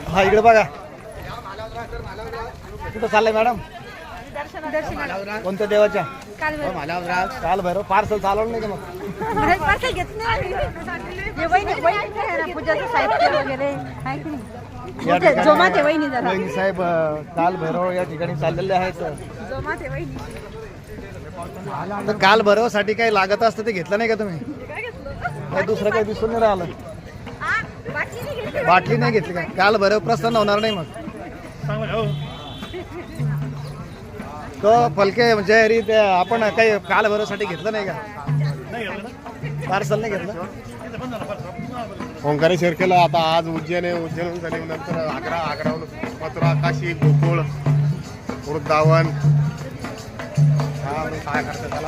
हा इकडे बघा. कुठं चाललंय मॅडम? कोणत्या देवाच्या? काल भैरव. पार्सल चालवलं नाही का मग? पार्सल घेत नाही. पूजाचं साहित्य वगैरे आहे की नाही? जोमाते वहिनी जरा. वहिनी साहेब काल भैरव या ठिकाणी चाललेले आहेत. जोमाते वहिनी. तर काल भैरवासाठी काही लागत असतं ते घेतलं नाही का तुम्ही? काय दुसरं काही दिसून नाही राहिलं. बाटली नाही घेतली काय? काल भैरव प्रसन्न होणार नाही मग. तो फलके जयरी ते आपण काही काल भैरवसाठी घेतलं नाही का? पार्सल नाही घेतलं. ओंकारेश्वर केलं. आता आज उज्जैन झाली, नंतर आग्राहून मथुरा, काशी, गोकुळ, वृंदावन. काय करतात त्याला